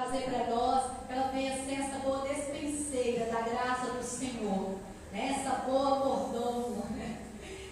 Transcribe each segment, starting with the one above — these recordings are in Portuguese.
trazer para nós, que ela venha ser essa boa despenseira da graça do Senhor, né? Essa boa mordomo, né?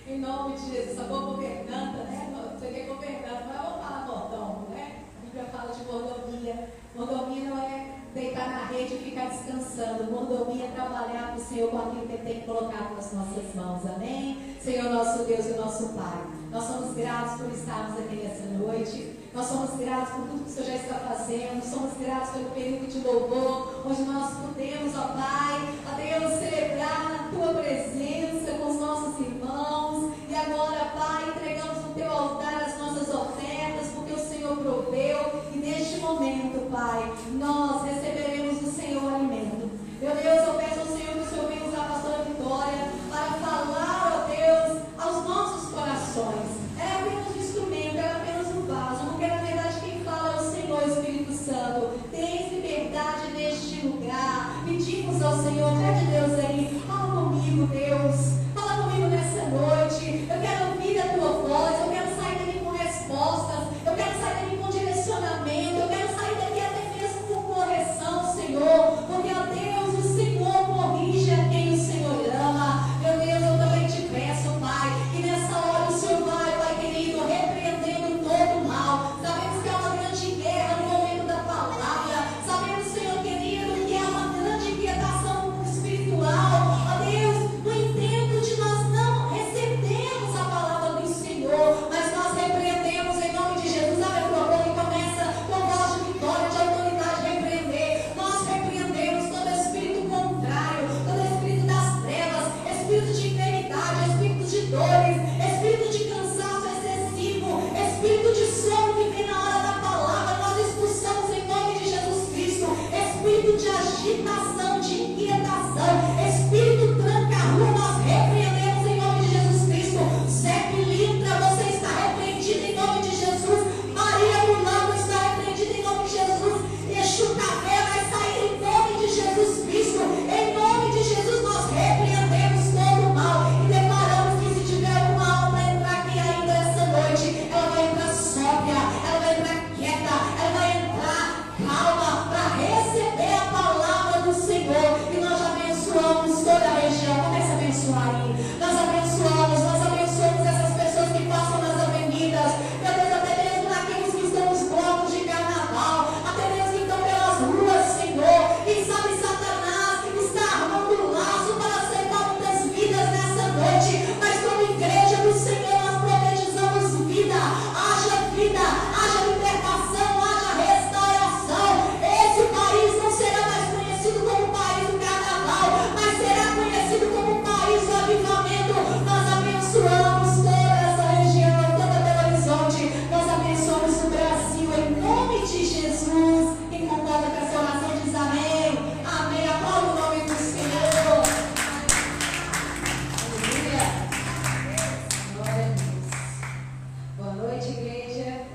Em nome de Jesus, essa boa governanta, né? Você que é governanta, mas vamos falar mordomo, né? A Bíblia fala de mordomia. Mordomia não é deitar na rede e ficar descansando. Mordomia é trabalhar para o Senhor com aquilo que Ele tem colocado nas nossas mãos, amém? Senhor nosso Deus e nosso Pai, nós somos gratos por estarmos aqui nessa noite. Nós somos gratos por tudo que o Senhor já está fazendo. Somos gratos pelo período de louvor, onde nós podemos, ó Pai, a Deus, celebrar na Tua presença com os nossos irmãos. E agora, Pai, entregamos no Teu altar as nossas ofertas, porque o Senhor proveu. E neste momento, Pai, nós receberemos do Senhor o alimento. Meu Deus, eu peço ao Senhor que o Senhor venha usar a pastora Vitória para falar, ó Deus, aos nossos corações. Ela é apenas um instrumento, ela é apenas um vaso, porque na verdade quem fala é o Senhor, Espírito Santo. Tens liberdade neste lugar. Pedimos ao Senhor, pede Deus aí, fala comigo, Deus. Fala comigo nessa noite. Eu quero ouvir a tua voz, eu quero sair daqui com respostas, eu quero sair daqui com direcionamento, eu quero sair daqui até mesmo com correção, Senhor. Porque, ó Deus, o Senhor corrige a quem o Senhor ama. Meu Deus, eu também te peço, Pai, que nessa hora o Senhor vai, Pai querido, repreendendo todo o mal. Sabemos que há uma grande guerra no momento da palavra. Sabemos, Senhor querido, que há uma grande inquietação espiritual. Ó Deus, no intento de nós não recebermos a palavra do Senhor, mas nós repreendemos em nome de Jesus. Abre a tua boca e começa com voz de vitória, de autoridade, repreender. Nós repreendemos todo espírito contrário, todo espírito das trevas, espírito de enfermidade, espírito de dores, espírito de cansaço excessivo, espírito de sono que vem na hora da palavra. Nós expulsamos em nome de Jesus Cristo espírito de agitação, de inquietação, espírito tranca-rua. Nós repreendemos em nome de Jesus Cristo. Zé Pilintra, você está repreendido em nome de Jesus. Maria Mulano está repreendida em nome de Jesus. Exu Café vai sair em nome de Jesus Cristo. Em nome de Jesus nós repreendemos todo o mal e declaramos que se tiver uma alma para entrar aqui ainda essa noite, ela vai entrar sóbria, ela vai entrar quieta, ela vai entrar calma para receber a palavra do Senhor. E nós abençoamos toda a região. Comece a abençoar aí. Nós abençoamos essas pessoas que passam nas avenidas. Meu Deus, até mesmo naqueles que estão nos blocos de carnaval, até mesmo que estão pelas ruas, Senhor. Quem sabe Satanás que está armando laço para aceitar muitas vidas nessa noite. Mas como igreja do Senhor nós profetizamos vida. Haja libertação, haja restauração. Esse país não será mais conhecido como o país do carnaval, mas será conhecido como o país do avivamento. Nós abençoamos toda essa região, toda Belo Horizonte. Nós abençoamos o Brasil em nome de Jesus. Quem concorda com essa oração diz amém. Amém. Aplauda o nome do Senhor. Aleluia. Glória a Deus. Boa noite, igreja.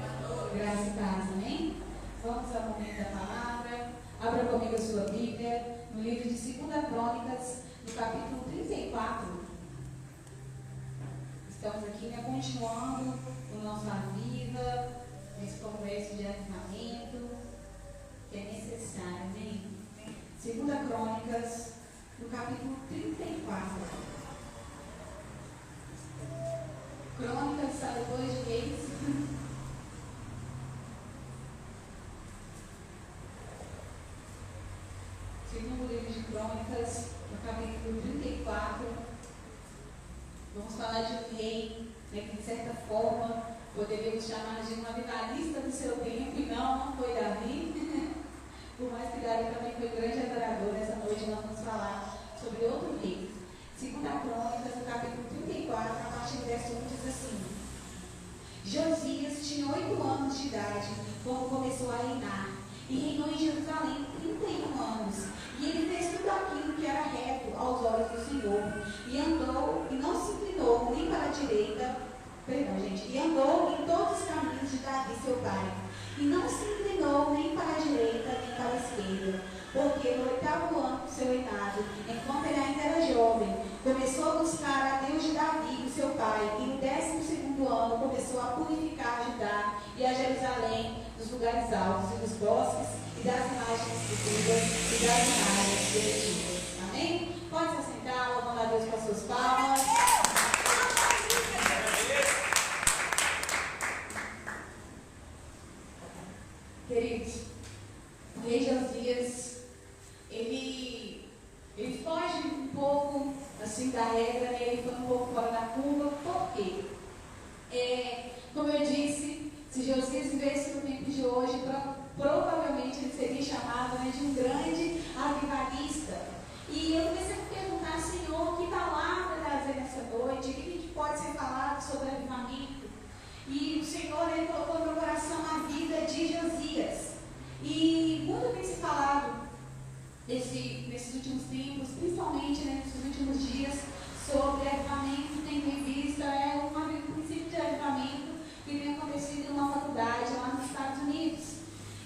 Graça e paz, amém? Vamos ao momento da palavra. Abra comigo a sua Bíblia no livro de 2 Crônicas, no capítulo 34. Estamos aqui, né, continuando o nosso Aviva, esse congresso de avivamento que é necessário, amém? 2 Crônicas, no capítulo 34. Crônicas está depois de Reis. Segundo livro de Crônicas, no capítulo 34, vamos falar de um rei, né, que de certa forma poderíamos chamar de um avivalista do seu tempo, e não foi Davi. Por mais que Davi também foi grande adorador, nessa noite nós vamos falar sobre outro rei. 2 Crônicas, no capítulo 34, a partir do verso 1, diz assim: Josias tinha 8 anos de idade quando começou a reinar, e reinou em Jerusalém 31 anos. E ele fez tudo aquilo que era reto aos olhos do Senhor, e andou, e não se inclinou nem para a direita, e andou em todos os caminhos de Davi seu pai, e não se inclinou nem para a direita nem para a esquerda, porque no 8º ano do seu reinado, enquanto ele ainda era jovem, começou a buscar a Deus de Davi, seu pai, e no 12º ano começou a purificar Judá e a Jerusalém dos lugares altos e dos bosques e das passagens de vida e das áreas diretivas. Amém? Pode se assentar, louvando a Deus com as suas palmas. Queridos, o rei Josias, ele foge um pouco assim da regra, né? Ele foi um pouco fora da curva. Por quê? Como eu disse, se Josias vivesse no tempo de hoje, provavelmente ele seria chamado, né, de um grande avivalista. E eu comecei a me perguntar, Senhor, que palavra trazer nessa noite? O que pode ser falado sobre avivamento? E o Senhor, ele colocou no meu coração a vida de Josias. E muito tem se falado nesses últimos tempos, principalmente, né, nesses últimos dias, sobre avivamento. Tem visto um princípio de avivamento que tem acontecido em uma faculdade lá nos Estados Unidos.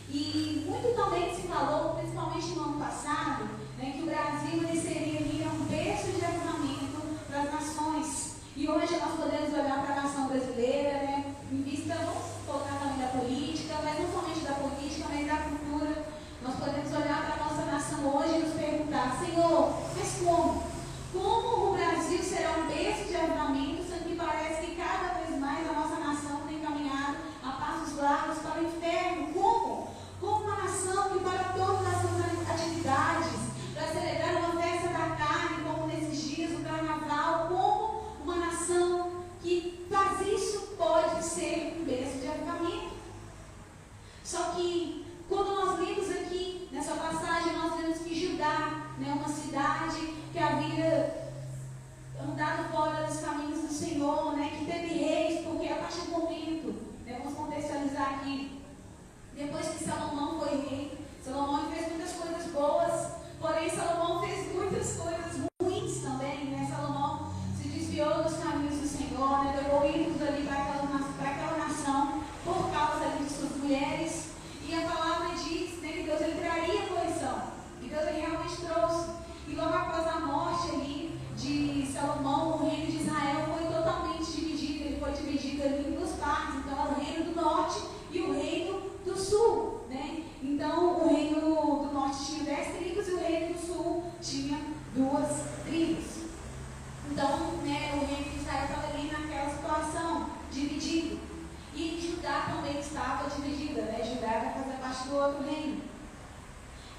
E muito também se falou, principalmente no ano passado, né, que o Brasil ele seria um berço de avivamento para as nações. E hoje nós podemos olhar para a nação brasileira, né, em vista, vamos colocar também da política, mas não somente da política, mas da cultura. Nós podemos olhar para a nossa nação hoje e nos perguntar, Senhor, mas como? Como o Brasil será um berço de avivamento, sendo que parece que cada vez mais a nossa nação tem caminhado a passos largos para o inferno? Como? Como uma nação que para todas as suas atividades, para celebrar uma festa da carne, como nesses dias, o carnaval, como uma nação que faz isso pode ser um berço de avivamento? Só que, quando nós lemos aqui, nessa passagem, nós vemos que Judá, né, uma cidade que havia andado fora dos caminhos do Senhor, né, que teve reis, porque a partir do momento, né, vamos contextualizar aqui, depois que Salomão foi rei, Salomão fez muitas coisas boas, porém Salomão fez muitas coisas ruins também, né? Salomão se desviou dos caminhos do Senhor, né? Levou ídolos ali para aquela nação por causa ali de suas mulheres, e a palavra diz, né, que Deus ele traria correção, que Deus ele realmente trouxe, e logo após a morte ali de Salomão, o reino de Israel foi totalmente dividido, ele foi dividido ali em duas partes, então era o reino do norte e o reino do sul, né? Então o reino do norte tinha 10 tribos e o reino do sul tinha 2 tribos. Então, né, o reino de Israel estava ali naquela situação, dividido. E Judá também estava dividida, né? Judá vai fazer parte do outro reino.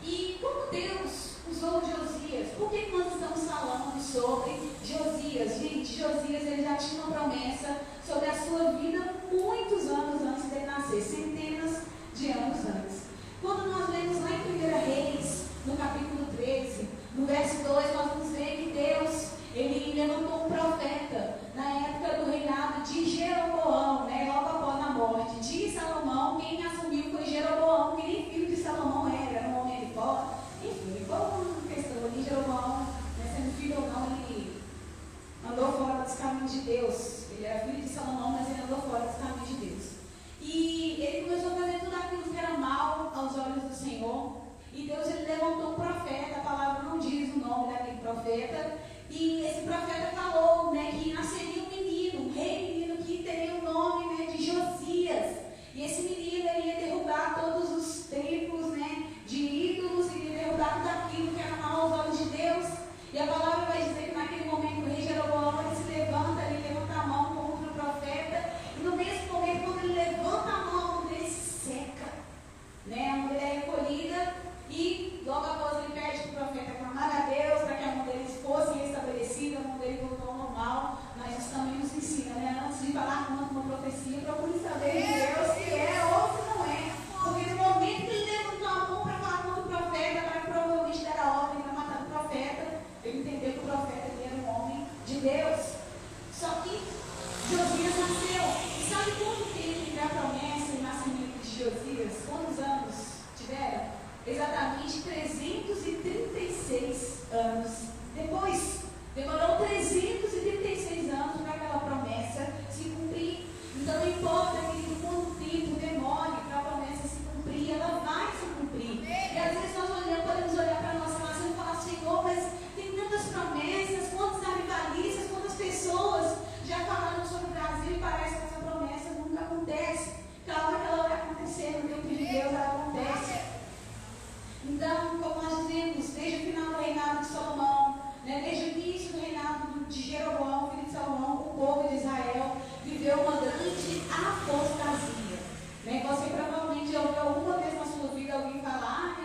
E como Deus usou Josias? Por que nós estamos falando sobre Josias? Gente, Josias ele já tinha uma promessa sobre a sua vida muitos anos antes de ele nascer, centenas de anos antes. Quando nós lemos lá em 1 Reis, no capítulo 13, no verso 2, nós vamos ver que Deus ele levantou um profeta na época do reinado de Jeroboão, né, logo após a morte de Salomão. Quem assumiu foi Jeroboão, que nem filho de Salomão era um homem de fora. Enfim, igual uma questão ali, Jeroboão, né, sendo filho ou não, ele andou fora dos caminhos de Deus. Ele era filho de Salomão, mas ele andou fora dos caminhos de Deus. E ele começou a fazer tudo aquilo que era mal aos olhos do Senhor. E Deus ele levantou um profeta, a palavra não diz o nome daquele profeta. E esse profeta falou, né, que nasceria um menino, um rei menino que teria o nome, né, de Josias. E esse menino ele ia derrubar todos os templos, né, de ídolos, e ia derrubar tudo aquilo que era mal aos olhos de Deus. E a palavra vai dizer que naquele momento o rei Jeroboão ele se levanta, ele levanta a mão contra o profeta. E no mesmo momento, quando ele levanta a mão, ele se seca, né, a mão dele é recolhida. E logo após ele pede para o profeta clamar a Deus para que a mão deles fosse restabelecida, a mão dele voltou ao normal. Mas isso também nos ensina, né? Antes de falar contra uma profecia, procure saber de Deus se é ou se não é. Porque no momento que ele levantou a mão para falar contra o profeta, para que provavelmente era ordem para matar o profeta, ele entendeu que o profeta ele era um homem de Deus. Só que Josias nasceu. E sabe quanto tempo teve a promessa e o nascimento de Josias? Quantos anos tiveram? Exatamente 336 anos depois. Demorou 336 anos para aquela promessa se cumprir. Então não importa quanto tempo demore para a promessa se cumprir, ela vai se cumprir. E às vezes nós podemos olhar para a nossa nação e falar, Senhor, mas tem tantas promessas, quantos avivalistas, quantas pessoas já falaram sobre o Brasil e parece que essa promessa nunca acontece. Calma que ela vai acontecer, no tempo de Deus ela acontece. Então, como nós dizemos, desde o final do reinado de Salomão, né, desde o início do reinado de Jeroboão, filho de Salomão, o povo de Israel viveu uma grande apostasia. Né? Você provavelmente já ouviu alguma vez na sua vida alguém falar,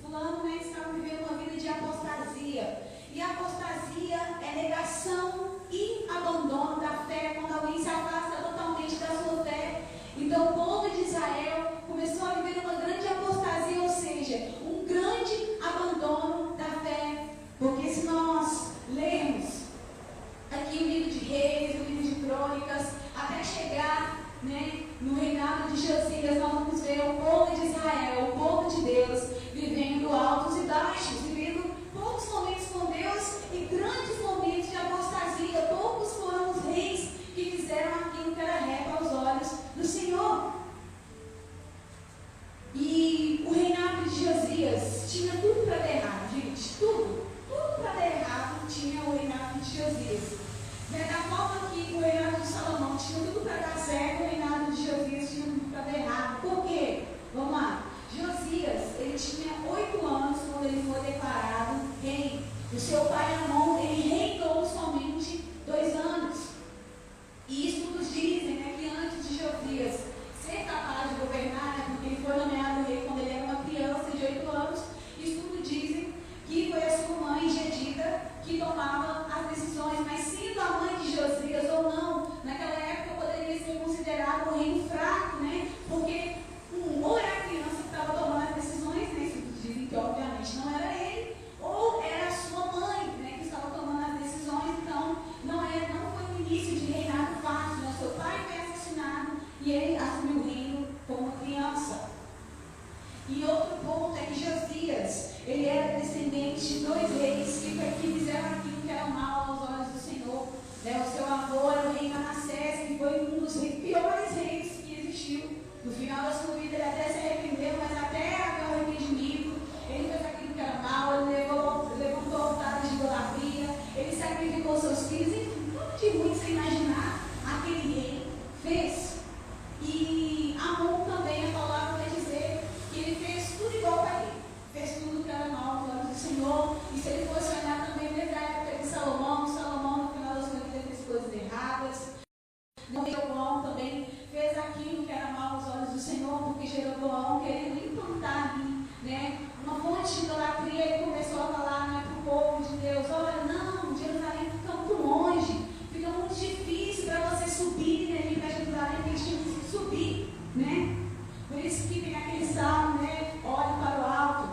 fulano, né, estava vivendo uma vida de apostasia. E apostasia é negação e abandono da fé, quando alguém se afasta totalmente da sua fé. Então o povo de Israel começou a viver uma grande apostasia, ou seja, um grande abandono da fé. Porque se nós lermos aqui o livro de Reis, o livro de Crônicas, até chegar, né, no reinado de Josias, nós vamos ver o povo de Israel, o povo de Deus, vivendo altos e baixos, vivendo poucos momentos com Deus e grandes momentos de apostasia. Poucos foram os reis que fizeram aquilo que era reto aos olhos do Senhor. E o reinado de Josias tinha tudo para dar errado, gente, tudo para dar errado tinha o reinado de Josias. Da forma que o reinado de Salomão tinha tudo para dar certo, o reinado de Josias tinha tudo para dar errado. Por quê? Vamos lá. Josias, ele tinha 8 anos quando ele foi declarado rei. O seu pai Amon, ele reinou somente 2 anos. E estudos dizem, né, que antes de Josias ser capaz de governar, né, porque ele foi nomeado rei quando ele era uma criança de 8 anos, estudos dizem que foi a sua mãe, Jedida, que tomava as decisões, mas sendo a mãe de Josias ou não, naquela época poderia ser considerado um reino fraco, né? Porque ou era a criança que estava tomando as decisões, né? Estudos dizem que obviamente não era ele, ou era a sua mãe, né, que estava tomando as decisões. Então não foi um início de reinado fácil, né? Seu pai foi assassinado e ele assumiu o reino como criança. E outro ponto é que Josias, ele era descendente de 2 reis que fizeram aquilo que era mal aos olhos do Senhor. Né? O seu avô era o rei Manassés, que foi um dos piores reis que existiu. No final da sua vida ele até se arrependeu, mas até haver o arrependimento, ele fez aquilo que era mal, ele levantou altares de idolatria, ele sacrificou seus filhos, enfim, tudo de ruim sem imaginar, aquele rei fez. E Amon também, a palavra vai dizer que ele fez tudo igual a ele, fez tudo que era mal aos olhos do Senhor. E se ele fosse olhar também desde a época de Salomão no final da sua vida fez coisas erradas. Jeroboão também fez aquilo que era mal aos olhos do Senhor, porque Jeroboão, querendo implantar ali, né, uma fonte de idolatria, ele começou a falar, né, para o povo de Deus: olha, não, Jerusalém fica muito longe, fica muito difícil para você subir, né, para Jerusalém, porque eles tinham que subir, né? Por isso que tem aquele salmo, né, olhe para o alto,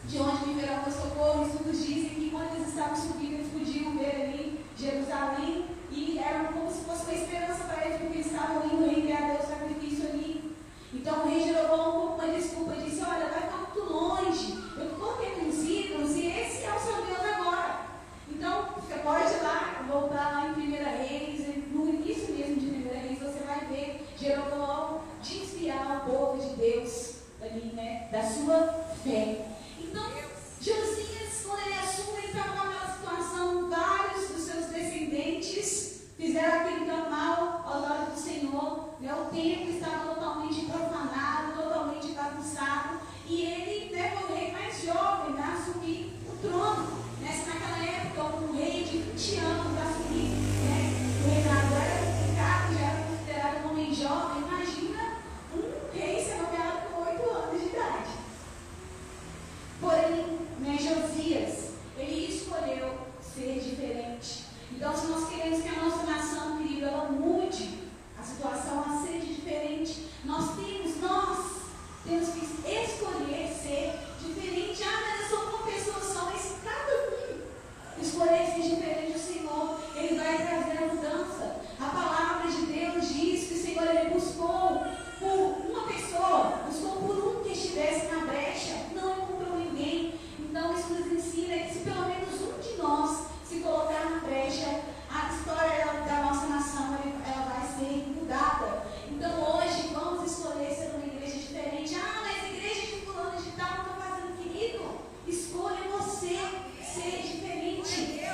de onde me verá o meu socorro. Estudos dizem que quando eles estavam subindo, eles podiam ver ali Jerusalém, e era como se fosse uma esperança para eles, porque eles estavam indo render a Deus sacrifício ali. Então o rei Jeroboão, com uma desculpa, disse: olha, vai ficar muito longe, eu coloquei uns ídolos e esse é o seu Deus agora. Então você pode ir lá, voltar lá em 1 Reis, no início mesmo de 1 Reis, você vai ver Jeroboão desviar o povo de Deus ali, né, da sua fé. Então, Josias, quando ele assume, ele estava naquela situação. Vários dos seus descendentes fizeram aquilo que era mal aos olhos do Senhor, né? O templo estava totalmente profanado, totalmente bagunçado, e ele, né, foi o rei mais jovem a assumir o trono. Né? Se naquela época um rei de 20 anos assumir, né, o reinado era complicado, já era considerado um homem jovem, imagina um rei ser nomeado com 8 anos de idade. Porém, né, Josias, ele escolheu ser diferente. Então, se nós queremos que a nossa nação, querido, ela mude, a situação a ser diferente, nós temos que escolher ser diferente. Ah, mas eu sou uma pessoa só, mas cada um escolher ser diferente. O Senhor, ele vai trazer a mudança. A palavra de Deus diz que o Senhor, ele buscou por uma pessoa, buscou por um que estivesse na brecha, não encontrou ninguém. Então isso nos ensina que se pelo menos um de nós se colocar na brecha, a história da nossa nação ela vai ser mudada. Então hoje vamos escolher ser uma igreja diferente. Ah, mas a igreja de fulano de tal não está fazendo, querido. Escolha você ser diferente.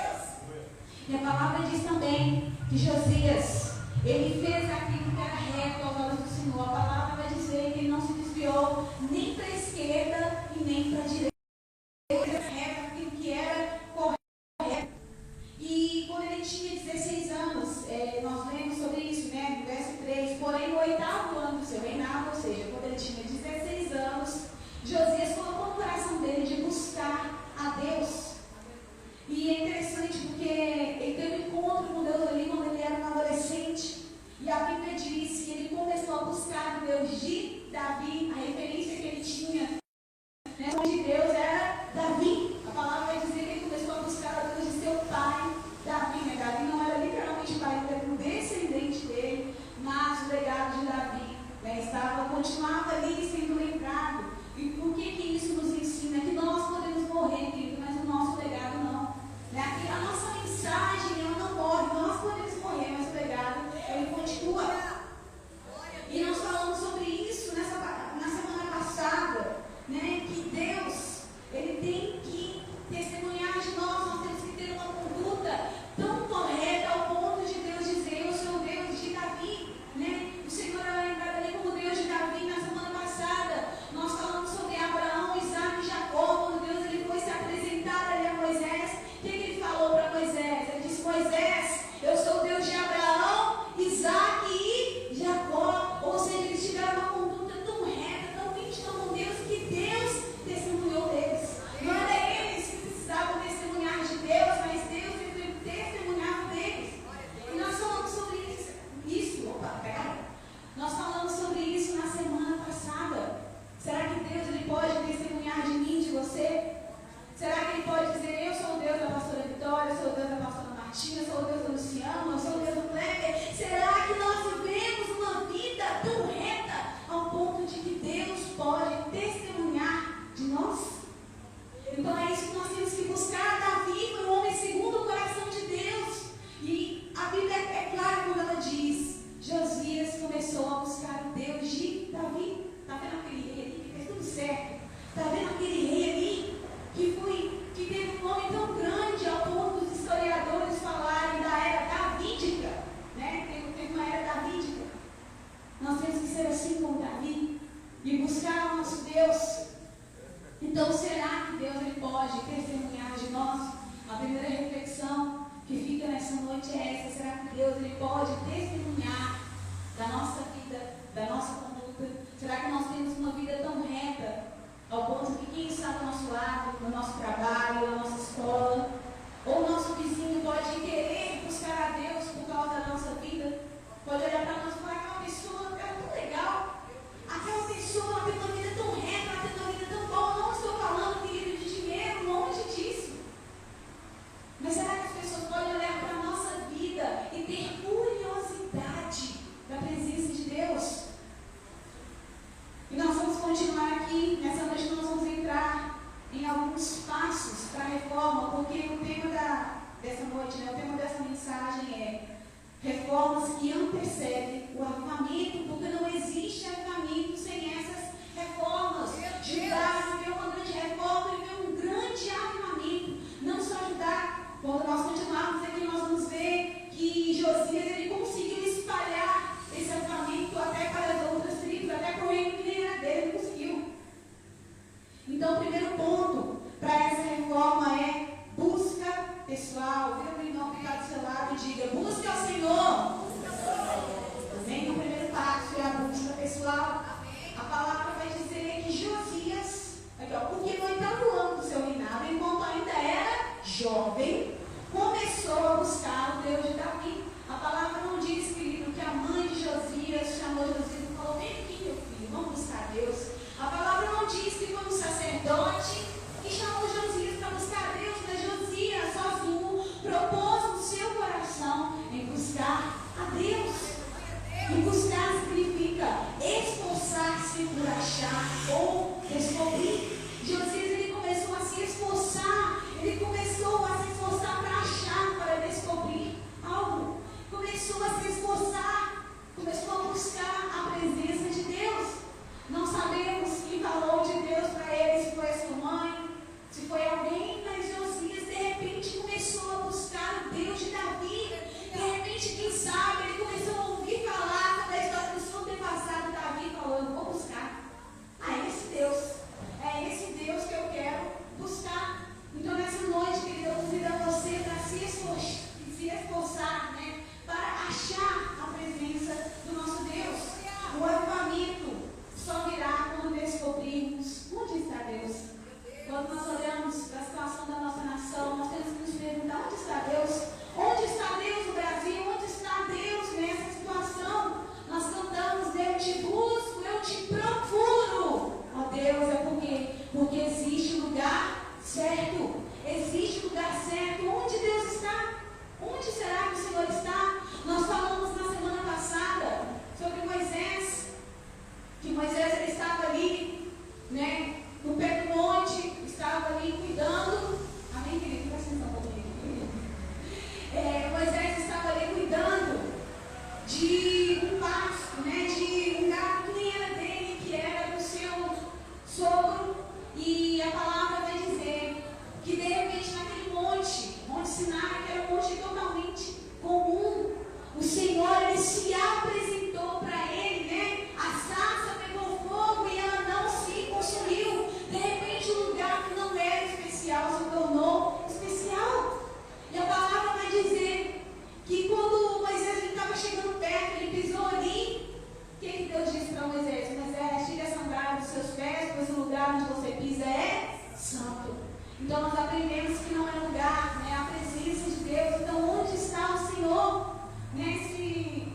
E a palavra diz também que Josias, ele fez aquilo que era reto aos olhos do Senhor. A palavra vai dizer que ele não se desviou nem para a esquerda e nem para Então, será que Deus ele pode testemunhar de nós? A primeira reflexão que fica nessa noite é essa: será que Deus ele pode testemunhar da nossa vida, da nossa conduta? Será que nós temos uma vida tão reta ao ponto que quem está do nosso lado, no nosso trabalho, na nossa escola, ou o nosso vizinho pode querer buscar a Deus por causa da nossa vida? Pode olhar para nós e falar: aquela pessoa é tão legal, aquela pessoa tem uma vida tão reta, ela tem uma vida tão boa. Não estou falando, querido, de dinheiro, longe disso. Mas será que as pessoas podem olhar para a nossa vida e ter curiosidade da presença de Deus? E nós vamos continuar aqui. Nessa noite nós vamos entrar em alguns passos para a reforma, porque o tema dessa noite, o tema dessa mensagem é reformas que antecedem o avivamento, porque não existe avivamento sem essas reformas. Judá viveu uma grande reforma, viveu um grande avivamento. Não só Judá. Quando nós continuarmos aqui, nós vamos ver que Josias ele conseguiu espalhar esse avivamento até para as outras tribos, até para o reino que nem era dele, ele conseguiu. Então, o primeiro ponto para essa reforma é busca pessoal. Vira o irmão que está do seu lado e diga: busca ao Senhor. Amém? O primeiro passo é a busca pessoal. A palavra vai dizer que Josias, aqui, porque no oitavo ano do seu reinado, enquanto ainda era jovem, começou a buscar o Deus de Davi. A palavra não diz, querido, que a mãe de Josias chamou Josias e falou: vem aqui, meu filho, vamos buscar Deus. A palavra não diz que foi um sacerdote que chamou Josias para buscar Deus, mas Josias sozinho propôs no seu coração em buscar a Deus. E buscar significa esforçar-se por achar ou descobrir. Josias ele começou a se esforçar, ele começou a se esforçar para achar, para descobrir algo. Começou a se esforçar, começou a buscar a presença de Deus. Não sabemos quem falou de Deus para ele, se foi a sua mãe, se foi alguém, mas Josias de repente começou a buscar o Deus de Davi. De repente, quem sabe, ele começou a ouvir falar da história do seu antepassado Davi e falou: eu vou buscar. Ah, esse Deus, é esse Deus que eu quero buscar. Então, nessa noite, querida, eu convido a você para se esforçar, né, para achar a presença do nosso Deus. O avivamento só virá quando descobrirmos onde está Deus. Quando nós olhamos para a situação da nossa nação, nós temos que nos perguntar: onde está Deus? Onde está Deus no Brasil? Onde está Deus nessa situação? Nós cantamos: eu te busco, eu te procuro. Ó Deus, é porque existe lugar certo. Existe lugar certo. Onde Deus está? Onde será que o Senhor está? Nós falamos na semana passada sobre Moisés, que Moisés ele estava ali, né, no pé do monte, estava ali cuidando. Amém, querido? Presta atenção comigo. Moisés estava ali cuidando de um pasto, né, de um gado que nem era dele, que era do seu sogro. E a palavra vai dizer que de repente naquele monte Sinai, que era um monte totalmente comum, o Senhor ele se apresentou para ele, né? A sarça pegou fogo e ela não se consumiu. De repente um lugar que não era especial se tornou especial. E a palavra vai dizer que quando Moisés estava chegando perto, ele pisou ali. O que Deus disse para Moisés? Moisés, tira a sandália dos seus pés, pois o lugar onde você pisa é santo. Então nós aprendemos que não é lugar, né, a presença de Deus. Então onde está o Senhor? Se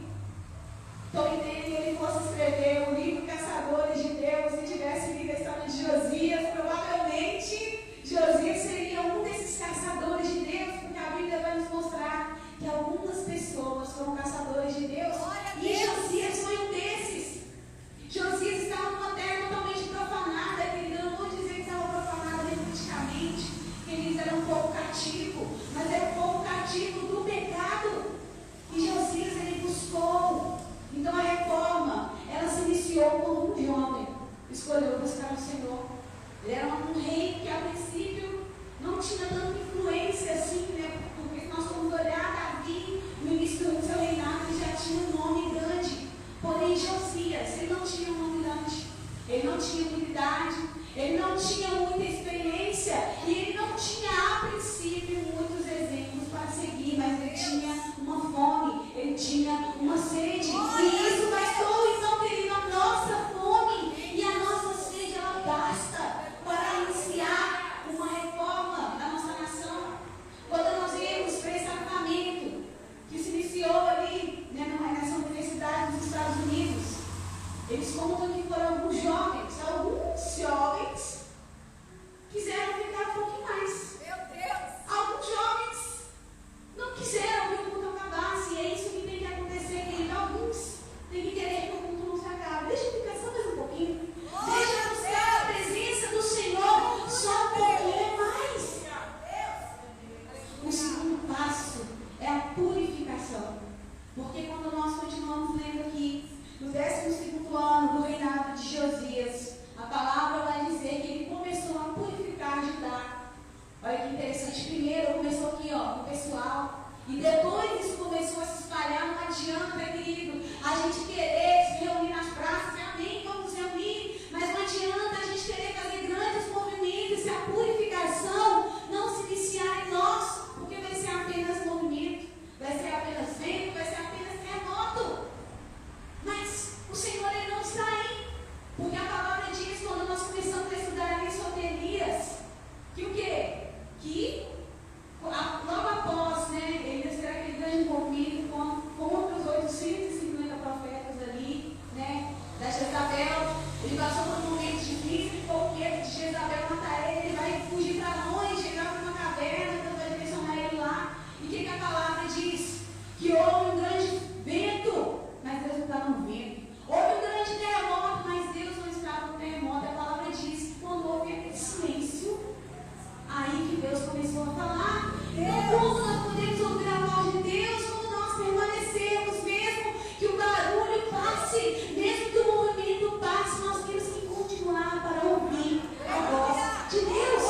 Tolkien ele fosse escrever o livro Caçadores de Deus e tivesse lido a história de Josias, provavelmente Josias seria um desses caçadores de Deus, porque a Bíblia vai nos mostrar que algumas pessoas foram caçadores de Deus. E Josias foi um desses. Josias estava numa terra totalmente profanada, querido. Eu não vou dizer que estava profanada politicamente, que eles eram um povo cativo, mas era um povo cativo do pecado. E Josias ele buscou. Então a reforma, ela se iniciou quando um jovem escolheu buscar o Senhor. Ele era um rei que a princípio não tinha tanta influência assim, né? Porque nós vamos olhar Davi no início do seu reinado, ele já tinha um nome grande. Porém Josias, ele não tinha um nome grande. Ele não tinha habilidade, ele não tinha muita Olha que interessante. Primeiro começou aqui, ó, com o pessoal. E depois isso começou a se espalhar. Não adianta, querido, a gente querer se reunir nas praças. Amém, vamos reunir. Mas não adianta a gente querer fazer grandes movimentos se a purificação não se iniciar em nós. Porque vai ser apenas movimento, vai ser apenas vento, vai ser apenas terremoto. Mas o Senhor, Ele não está aí. Porque a palavra diz, quando nós começamos a estudar Aristoterias, que o quê? Que logo após, né, ele terá aquele grande movimento contra os 850 profetas ali, né, da Jezabel. Ele passou por um momento difícil, porque de Jezabel matar ele vai fugir para longe, chegar para uma caverna, Deus vai direcionar ele lá. E o que a palavra diz? Que houve um grande vento, mas Deus não estava no vento. Houve um grande terremoto, mas Deus não estava no terremoto. A palavra diz que quando houve aquele silêncio, aí que Deus começou a falar. Então, como nós podemos ouvir a voz de Deus? Quando nós permanecermos, mesmo que o barulho passe, mesmo que o movimento passe, nós temos que continuar para ouvir a voz de Deus.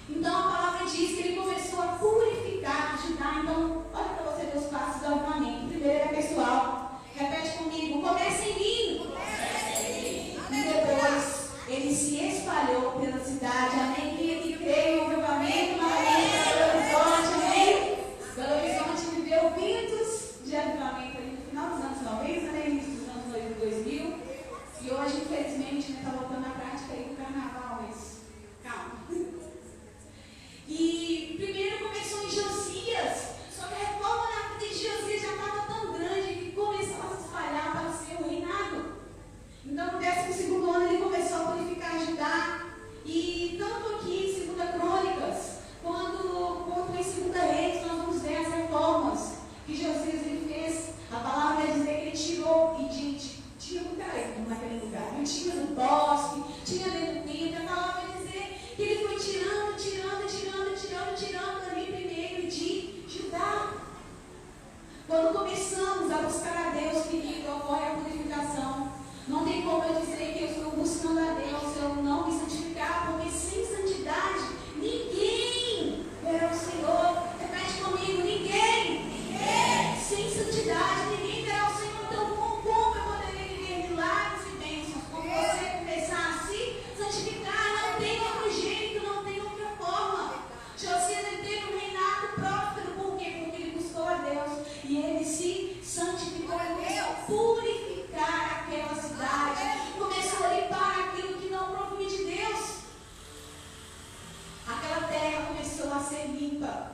Então, a palavra diz que Ele começou a purificar, ajudar. Então, olha para você ver os passos do avivamento. Primeiro é pessoal. Repete comigo. Comece em mim. E depois, Ele se espalhou pela cidade. Amém? Que creio no avivamento, novamente, Belo Horizonte. Amém? Belo Horizonte viveu ventos de avivamento ali no final dos anos 90, né? Início dos anos 2000. E hoje, infelizmente, está voltando à prática aí do carnaval, mas calma. E primeiro começou em Josias. Só que a reforma na vida de Josias já estava tão grande que começou a se espalhar para o seu reinado. Então, no 12º ano, ele começou a purificar Judá. E tanto aqui em 2 Crônicas, quanto em 2 Reis, nós vamos ver as reformas que Josias ele fez. A palavra vai dizer que ele tirou, e tinha muita lei naquele lugar. Ele tinha no bosque, tinha dentro do templo. A palavra vai dizer que ele foi tirando ali primeiro de Judá. Quando começamos a buscar a Deus, querido, ocorre a purificação. Não tem como eu dizer que eu estou buscando a Deus se eu não me santificar, porque sem santidade ninguém verá o Senhor. Repete comigo, ninguém. Sem santidade ninguém verá o Senhor. Então, como eu poderia viver milagres e bênçãos? Quando você começar a se santificar, não tem outro jeito, não tem outra forma. Josias teve um reinado próspero, por quê? Porque ele buscou a Deus e ele se santificou, ele começou a purificar aquela cidade, começou a limpar aquilo que não provinha de Deus. Aquela terra começou a ser limpa.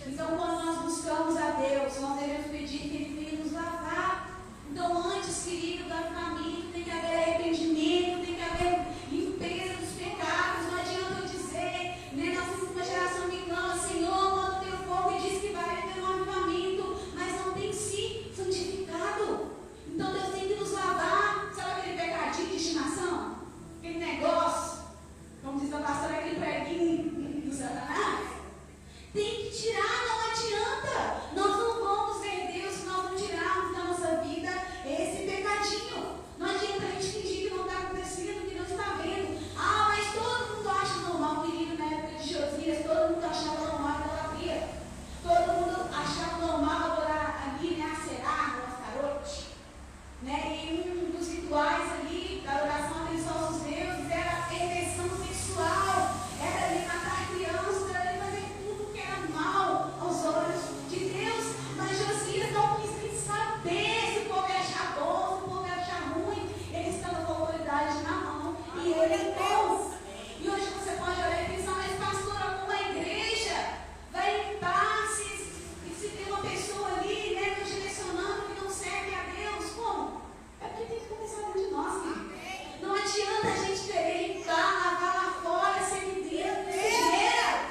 Então, quando nós buscamos a Deus, nós devemos pedir que Ele venha nos lavar. Então, antes, querido, da família, tem que haver arrependimento, tem que haver limpeza dos pecados. Não adianta eu dizer, né, nós temos uma geração que clama, Senhor, manda o teu fogo e diz que vai haver um avivamento, mas não tem se santificado. Então, Deus tem que nos lavar. Sabe aquele pecadinho de estimação? Aquele negócio, como diz a pastora, aquele preguinho do Satanás? Tem que tirar, não adianta. Nós não vamos ver Deus se nós não tirarmos da nossa vida esse pecadinho. Não adianta a gente fingir que não está acontecendo, que não está vendo. Ah, mas todo mundo acha normal, querido, na época de Josias, todo mundo achava normal a idolatria. Todo mundo achava normal adorar ali, né, a Será, o Astarote. Né? E um dos rituais ali, da adoração àqueles falsos deuses, era a perversão sexual. Era ali matar crianças, era ali fazer tudo que era mal aos olhos de Deus. Mas Josias não quis nem saber se o povo ia achar bom, se o povo ia achar ruim. Ele estava com a autoridade na mão e ele impôs. E hoje você pode olhar e pensar, mas pastor, alguma igreja vai limpar se tem uma pessoa ali, né, nos direcionando que não serve a Deus? Como? É porque tem que começar dentro de nós, querido. Não adianta a gente querer limpar, lavar lá fora, ser dentro desse dinheiro.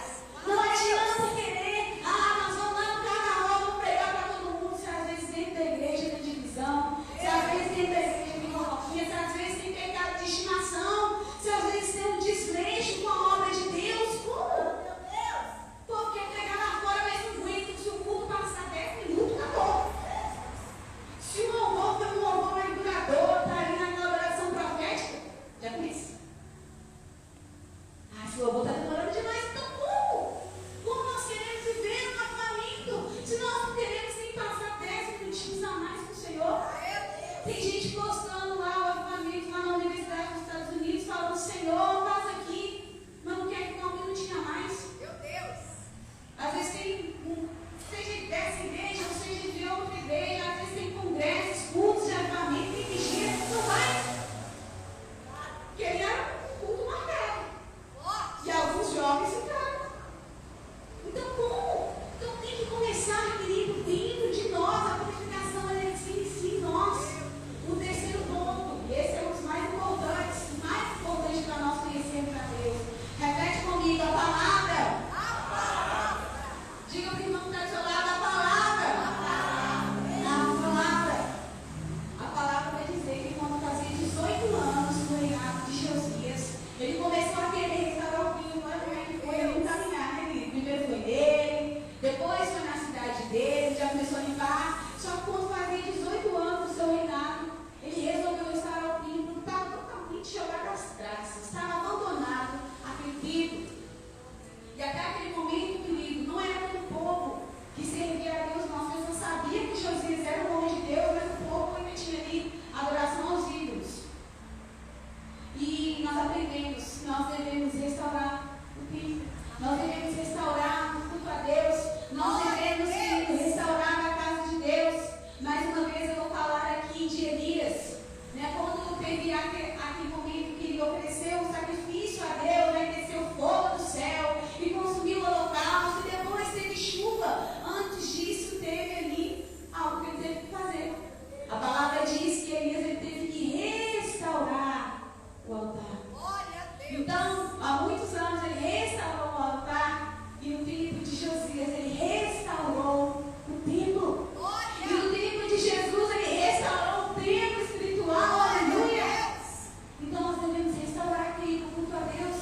Não adianta querer, nós vamos lá no carnaval, vamos pregar para todo mundo, se às vezes dentro da igreja tem divisão, se às vezes dentro da igreja tem fofoquinha, se às vezes tem pecado de estimação, se às vezes tem um desleixo com a obra de Deus. Como? Porque pregar lá fora, mas não aguenta, se o culto passar 10 minutos, acabou. Se o louvor foi um louvor mais duradouro, está ali naquela oração profética, já conhece. Se o louvor está demorando demais Nós devemos restaurar o culto a Deus. Nós devemos restaurar a casa de Deus. Mais uma vez eu vou falar aqui de Elias, né? Quando teve aquele momento que ele ofereceu um sacrifício a Deus, né? Desceu fogo do céu e consumiu o holocausto, e depois teve chuva. Antes disso teve ali algo que ele teve que fazer. A palavra diz que Elias ele teve que restaurar o altar. Então, há muitos anos ele restaurou o altar, e no tempo de Josias ele restaurou o templo. E no tempo de Jesus ele restaurou o templo espiritual. Aleluia! Então nós devemos restaurar aqui o culto a Deus.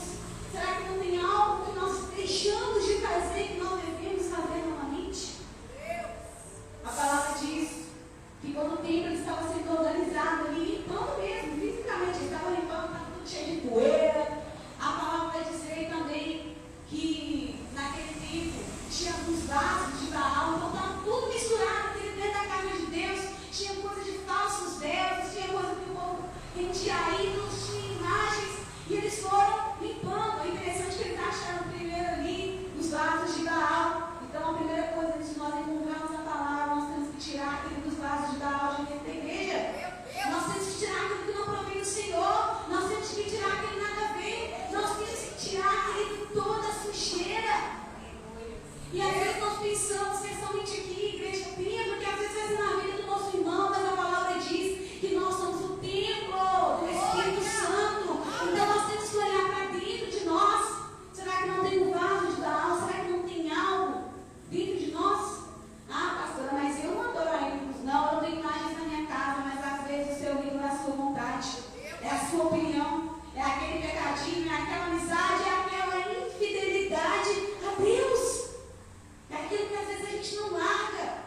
Será que não tem algo que nós deixamos de fazer que nós devemos fazer novamente? A palavra diz que quando o templo estava sendo organizado ali, limpando mesmo, fisicamente, ele estava limpando, estava tudo cheio de poeira. A palavra vai dizer também que naquele tempo tinha alguns vasos de Baal, então estava tudo misturado aqui dentro da casa de Deus. Tinha coisa de falsos deuses, tinha coisa que o povo rendia ídolos, tinha imagens, e eles foram limpando. É interessante que eles acharam primeiro ali os vasos de Baal. Então a primeira coisa, antes de nós encontrarmos a palavra, nós temos que tirar aquele dos vasos de Baal de dentro da igreja. Nós temos que tirar aquilo que não provém do Senhor. Nós temos que tirar aquilo que nada a ver. Nós temos que tirar aquilo de toda a sujeira. E às vezes nós pensamos que é somente aqui, igreja pia, porque às vezes vai ser na vida do nosso irmão, mas a palavra diz que nós somos o templo do Espírito Santo. Então nós temos que olhar para dentro de nós. Será que não tem um vaso de Baal? Será que não tem algo dentro de nós? Ah, pastora, mas eu não adoro ídolos. Não, eu não tenho imagens na minha casa, mas às vezes o seu ídolo é a sua vontade, é a sua opinião, é aquele pecadinho, é aquela amizade, é aquela infidelidade a Deus. É aquilo que às vezes a gente não larga.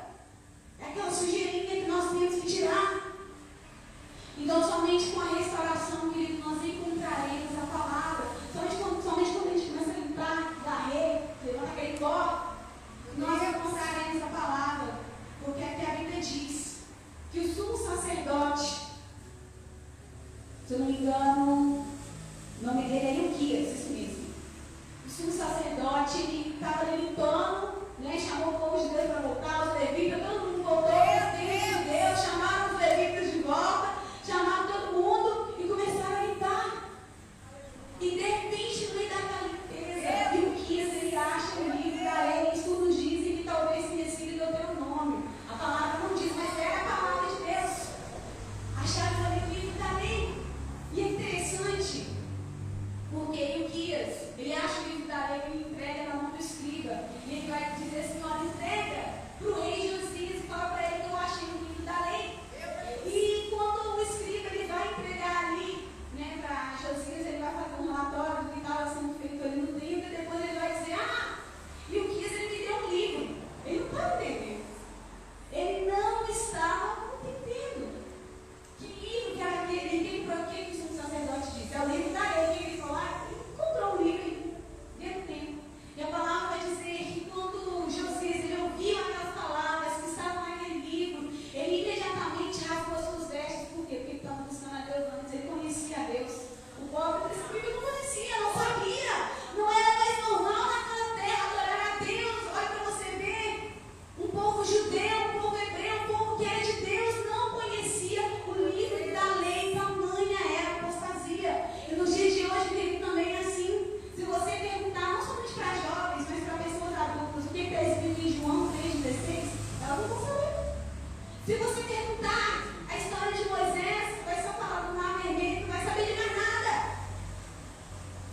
É aquela sujeirinha que nós temos que tirar. Então, somente com a restauração, querido, nós encontraremos a palavra. Somente quando a gente começa a limpar, varrer, levanta aquele copo, nós encontraremos a palavra. Porque aqui a Bíblia diz que o sumo sacerdote, se eu não me engano, o nome dele é Ilquias, isso mesmo. O sumo sacerdote, ele estava limpando, né, chamou o povo de Deus para voltar, os levitas, todo mundo voltou, os filhos de Deus, chamaram os levitas de volta, chamaram todo mundo e começaram a limpar. E de repente, no meio daquela limpeza, Ilquias, ele acha o livro da lei, estudos dizem que talvez tenha sido Deuteronômio. A palavra não diz, mas era a palavra de Deus. Acharam ali o livro da lei. E é interessante, porque Ilquias, ele acha o livro da lei, ele entrega na mão do escriba. E ele vai dizer assim, olha, entrega para o rei Josias e fala para ele que eu achei o livro da lei. E quando o escriba ele vai entregar ali, né, para Josias, ele vai fazer um relatório do que estava sendo feito ali no templo, e depois ele vai dizer, Ilquias, ele me deu um livro. Ele não estava entendendo. Ele não estava entendendo. Que livro que era aquele? Que o sumo sacerdote disse? É o livro da lei. Que ele falou, ele encontrou um livro aí, dentro do tempo. E a palavra vai dizer que quando Josias ele ouviu aquelas palavras que estavam naquele livro, ele imediatamente rasgou as suas vestes. Por quê? Porque ele estava buscando a Deus antes, ele conhecia a Deus. O pobre presbítero não conhecia, não sabia. Não era mais normal naquela terra adorar a Deus. Olha para você ver, um povo judeu, um povo hebreu, um povo que era de Deus, não conhecia o livro da lei, tamanha era a apostasia. E nos dias de hoje, ele também é assim. Se você perguntar, não somente para jovens, mas para pessoas adultas, o que está escrito em João 3,16, elas não vão saber. Se você perguntar a história de Moisés, vai só falar do mar vermelho, não vai saber de mais nada.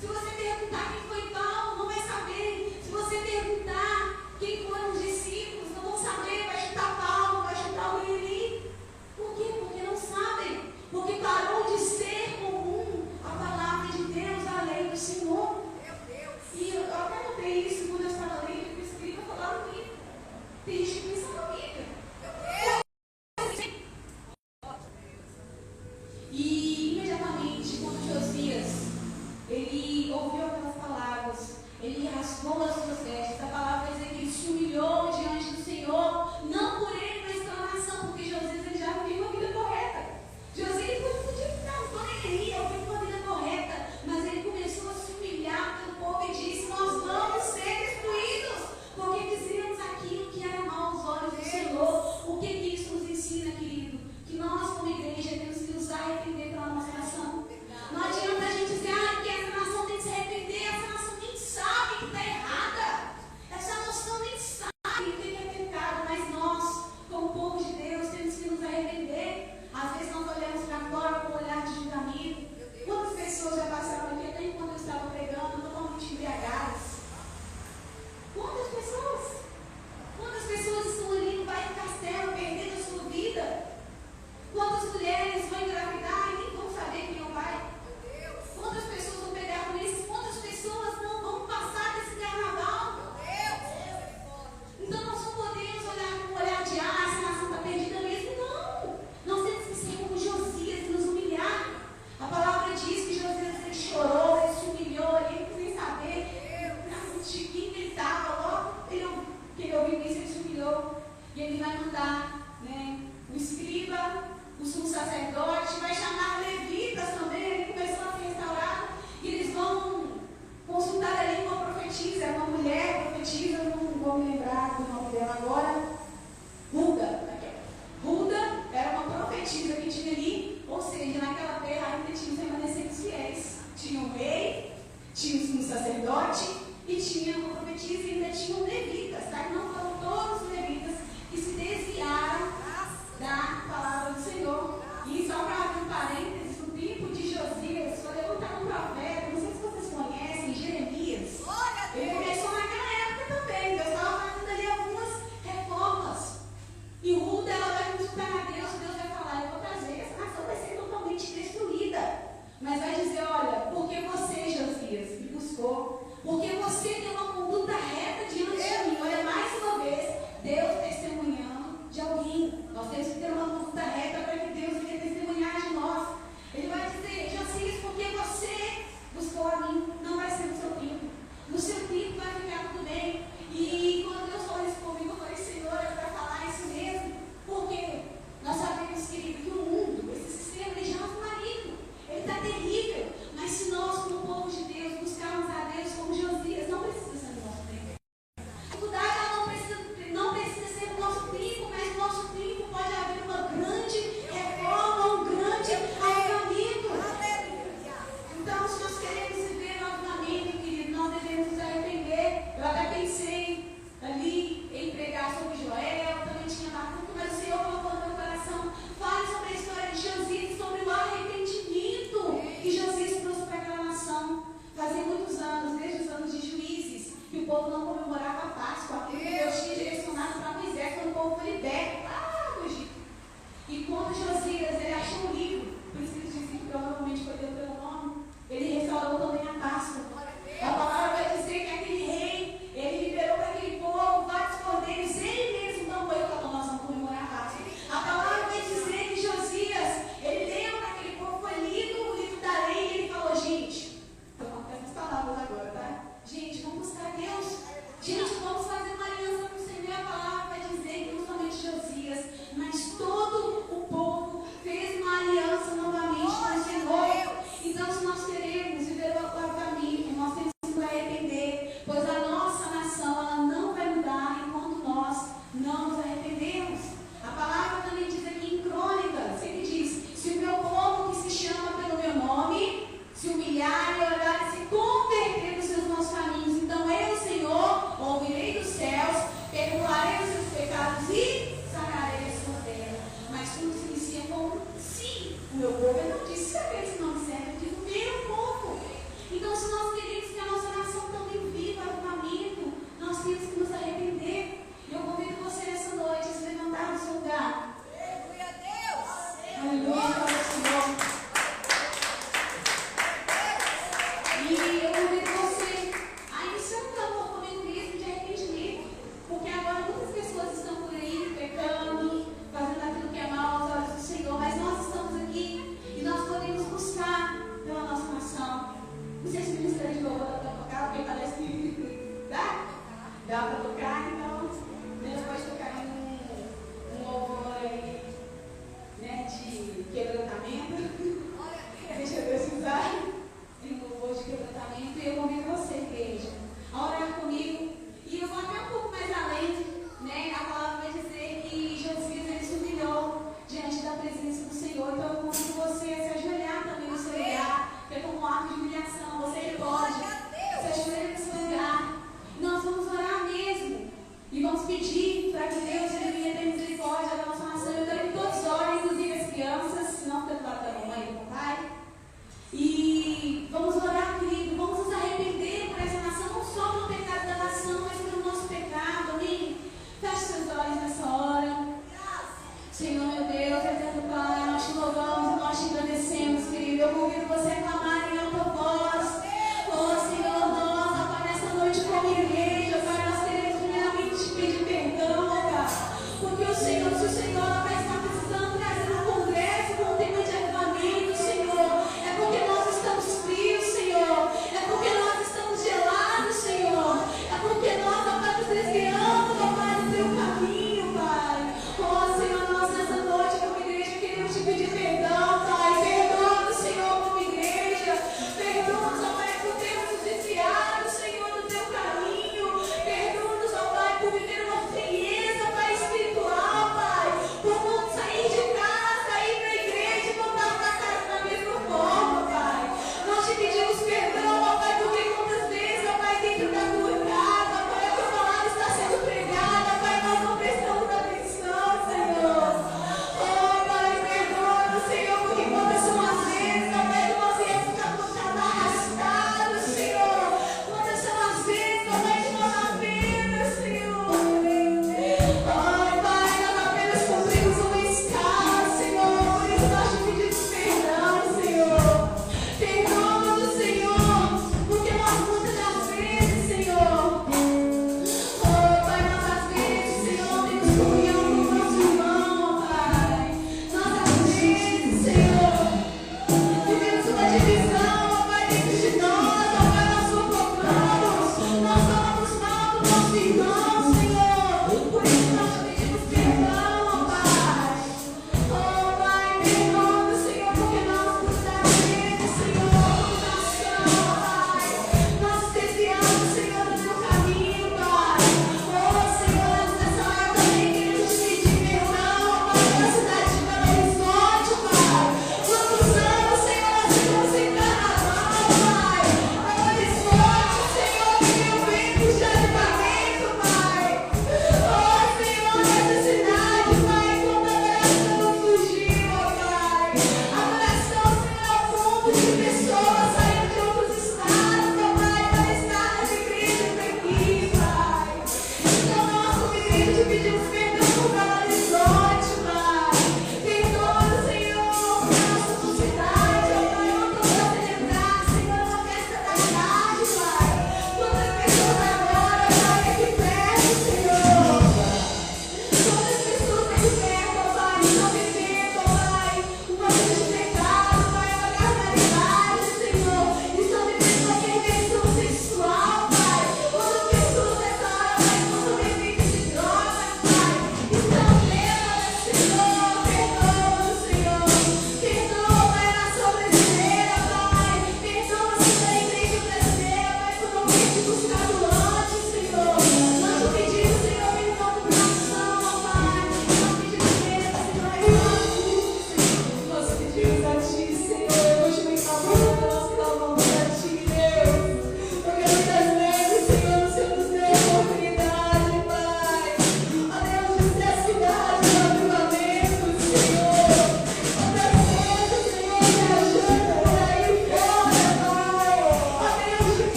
Se você perguntar quem foi Paulo, não vai saber. Se você perguntar quem foram os discípulos, não vão saber. Vai chutar Paulo, vai chutar o Lili. Por quê? Porque não sabem. Porque parou de ser comum a palavra de Deus, a lei do Senhor. E eu até notei isso quando eu estava lendo, o escriba falava comigo. Tem gente que pensa na Bíblia. E imediatamente, quando Josias ele ouviu aquelas palavras, sacerdote e tinha uma profetisa e ainda tinham levitas, tá? Que não foram todos os levitas que se desviaram da palavra do Senhor. E só para abrir um parênteses, no tempo de Josias, quando eu estava um profeta, não sei se vocês conhecem, Jeremias, ele começou naquela época também. Deus estava fazendo ali algumas reformas. E Ruda, ela vai consultar a Deus, Deus vai falar, eu vou trazer, essa nação vai ser totalmente destruída. Mas vai dizer, olha, porque você, Josias, me buscou, porque você tem uma conduta reta diante de mim. Olha, mais uma vez, Deus testemunhando de alguém. Nós temos que ter uma conduta reta para que Deus venha testemunhar de nós. Ele vai dizer, Josias, porque você buscou a mim, não vai ser no seu tempo. No seu tempo vai ficar tudo bem. E quando Deus falou isso comigo, eu falei, Senhor, é para falar isso mesmo. Porque nós sabemos, querido, que o mundo, esse sistema, ele já é maligno. Ele está terrível. Mas se nós, como povo de Deus, buscarmos a Deus como Josias, não precisa ser no nosso tempo. A dificuldade não precisa ser no nosso tempo, mas no nosso tempo pode haver uma grande reforma, um grande avivamento. Então, se nós queremos viver no avivamento, querido, nós devemos nos arrepender. Eu até pensei ali em pregar sobre Joel, também tinha Habacuque, mas o Senhor colocou no meu coração, fale sobre a história de Josias e sobre o arrependimento que Josias trouxe para aquela nação. Fazia muitos anos, desde os anos de Juízes, que o povo não comemorava a Páscoa, porque Deus tinha direcionado para Moisés quando o povo foi liberto lá no Egito. E quando Josias, ele achou um livro, por isso que ele disse que provavelmente foi Deus pelo nome, ele restaurou também a Páscoa. A palavra vai dizer que aquele rei, ele liberou para aquele povo vários cordeiros, ele mesmo não foi para nós não comemorar a Páscoa. A palavra vai dizer que Josias, ele leu para aquele povo, foi lido o livro da lei e ele falou, gente, estou com essas palavras agora, tá? Gente, vamos buscar Deus. Gente, vamos fazer uma aliança com o Senhor. A palavra vai dizer que não somente Josias, mas todo o povo fez uma aliança novamente com o Senhor. Então, se nós queremos viver o avivamento, nós temos que nos arrepender, pois a nossa nação ela não vai mudar enquanto nós não nos arrependemos. A palavra também diz aqui em Crônicas, ele diz, se o meu povo que se chama pelo meu nome, se humilhar e orar e se converter dos seus maus caminhos, então eu, Senhor, ouvirei dos céus, perdoarei os seus pecados e sararei a sua terra. Mas tudo se inicia com sim. O meu povo, ele não disse que aqueles que não me servem, ele diz o meu povo. Então, se nós queremos que a nossa nação também viva avivamento, nós temos que nos arrepender. E eu convido você nessa noite a se levantar do seu lugar. Aleluia a Deus! Aleluia ao Senhor! E eu convido você a iniciar um clamor comigo mesmo de arrependimento, porque agora muitas pessoas estão por aí pecando, fazendo aquilo que é mal aos olhos do Senhor, mas nós estamos aqui e nós podemos buscar pela nossa nação. Não sei se o Ministério de Louvor está tocado, porque parece que dá para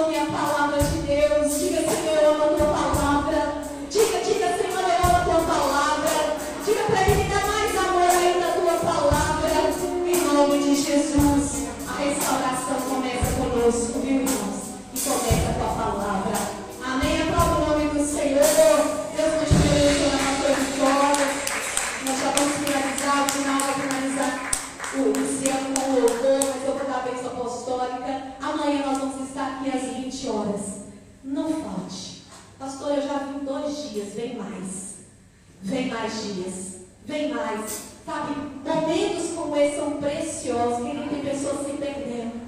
ame a palavra de Deus. Diga, Senhor, eu amo a tua palavra. Diga, Senhor, eu amo a tua palavra. Diga para ele, me dá mais amor ainda a tua palavra. Em nome de Jesus, a restauração começa conosco, viu, irmãos? E começa com a palavra. Amém? Aplauda o nome do Senhor. Deus continue abençoando as suas vitórias. Nós já vamos finalizar o final, vai finalizar o Luciano com o louvor, mas eu vou dar a bênção apostólica. Amanhã nós vamos estar aqui às 20 horas. Não falte. Pastor, eu já vim 2 dias, vem mais. Vem mais dias. Vem mais. Sabe, momentos como esse são preciosos, que nem tem pessoas se perdendo.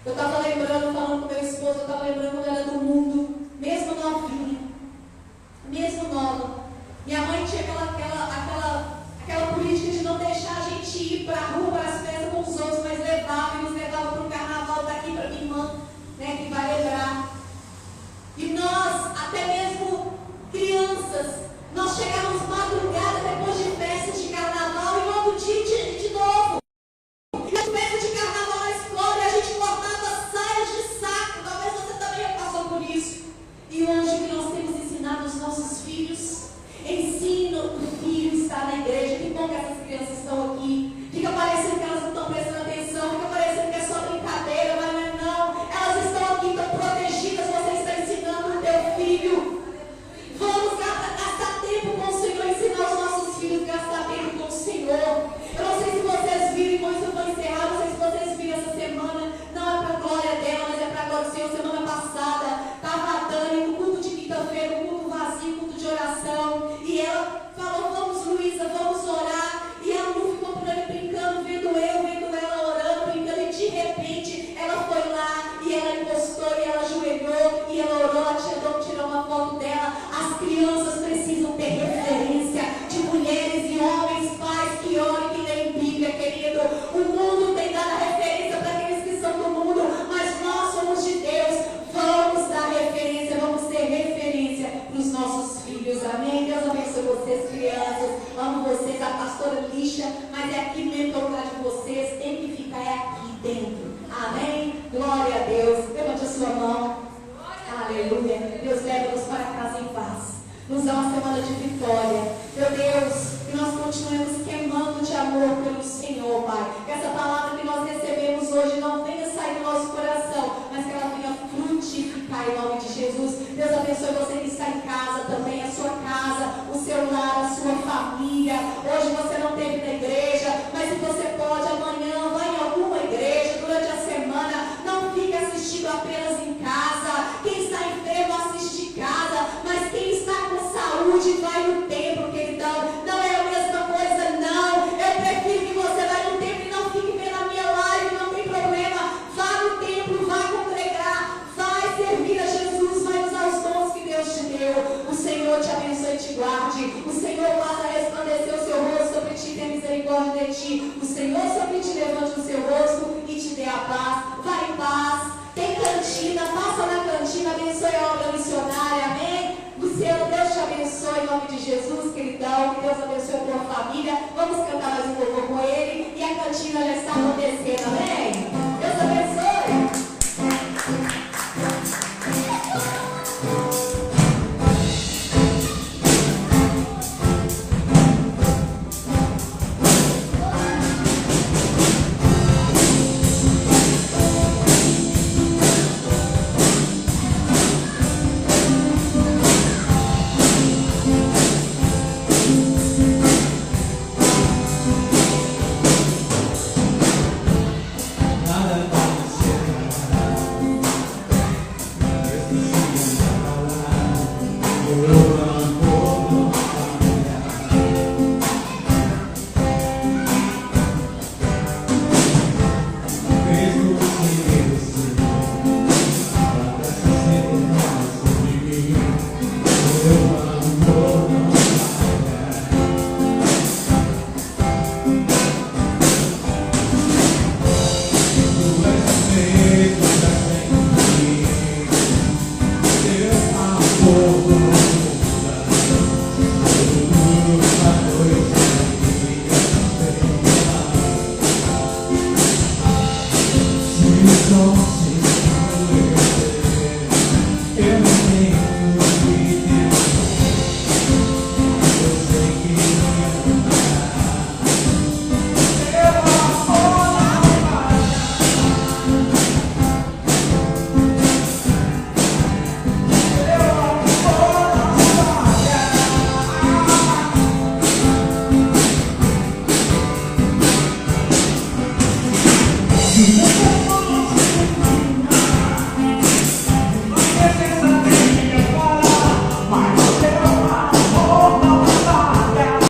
Eu estava lembrando, falando com meu esposo, eu estava lembrando quando era do mundo, mesmo novinha, mesmo nova. Minha mãe tinha aquela política de não deixar a gente ir para a rua, para as festas com os outros, mas levava e nos levava para um carnaval daqui para minha irmã, né, que vai lembrar. E nós, até mesmo crianças, nós chegávamos madrugada depois de festas de carnaval e no outro dia de novo. E as festas de carnaval na escola e a gente cortava saias de saco. Talvez você também já passou por isso. E hoje que nós temos ensinado os nossos filhos, ensina o filho estar na igreja. Que bom que essas crianças estão aqui. Fica parecendo que elas não estão prestando atenção, fica parecendo que é só brincadeira, mas não é não. Elas estão aqui, estão protegidas, você está ensinando o teu filho. Vamos gastar tempo com o Senhor, ensinar os nossos filhos a gastar tempo com o Senhor. Eu não sei se vocês viram, com isso eu vou encerrar, não sei se vocês viram essa semana, não é para a glória dela, mas é para a glória do Senhor. Semana passada, estava a Dani no culto de quinta-feira, no culto vazio, culto de oração, e ela falou, vamos Luísa, vamos orar, e a Lu ficou por ali brincando, vendo ela orando, brincando, e de repente, ela foi lá, e ela encostou, e ela ajoelhou, e ela orou, a tia Dom tirou uma foto dela. As crianças precisam ter referência de mulheres e homens, pais que oram e que leem Bíblia, querido. O mundo tem dado referência para aqueles que são do mundo, mas nós somos de Deus. Vamos dar referência, vamos ser referência para os nossos filhos. Amém? Deus abençoe vocês, crianças. Amo vocês, a pastora lixa, mas é aqui mesmo que é o lugar de vocês. Tem que ficar aqui dentro. Amém? Glória a Deus. Levante a sua mão. Aleluia. Deus leva-nos para casa em paz. Nos dá uma semana de vitória. Meu Deus, que nós continuemos queimando de amor pelo Senhor, Pai. Que essa palavra que nós recebemos hoje não venha sair do nosso coração, mas que ela venha frutificar em nome de Jesus. Deus abençoe você que está em casa também, a sua casa, o seu lar, a sua família. Hoje você não teve na igreja, mas se você pode, amanhã vá em alguma igreja durante a semana. Não fique assistindo apenas em casa. Quem está enfermo assiste em casa, mas quem está com saúde vai no templo, queridão. Não é a mesma coisa, não. Eu prefiro que você vá no templo e não fique vendo a minha live, não tem problema. Vá no templo, vá congregar, vai servir a Jesus, vai usar os dons que Deus te deu. O Senhor te abençoe e te guarde. O Senhor faça resplandecer o seu rosto sobre ti e tenha misericórdia de ti. O Senhor sobre ti levante o seu rosto e te dê a paz. Vai em paz. Tem cantina, passa na cantina, abençoe a obra missionária, amém? Luciano, Deus te abençoe em nome de Jesus, queridão, que Deus abençoe a tua família. Vamos cantar mais um louvor com ele e a cantina já está acontecendo, amém?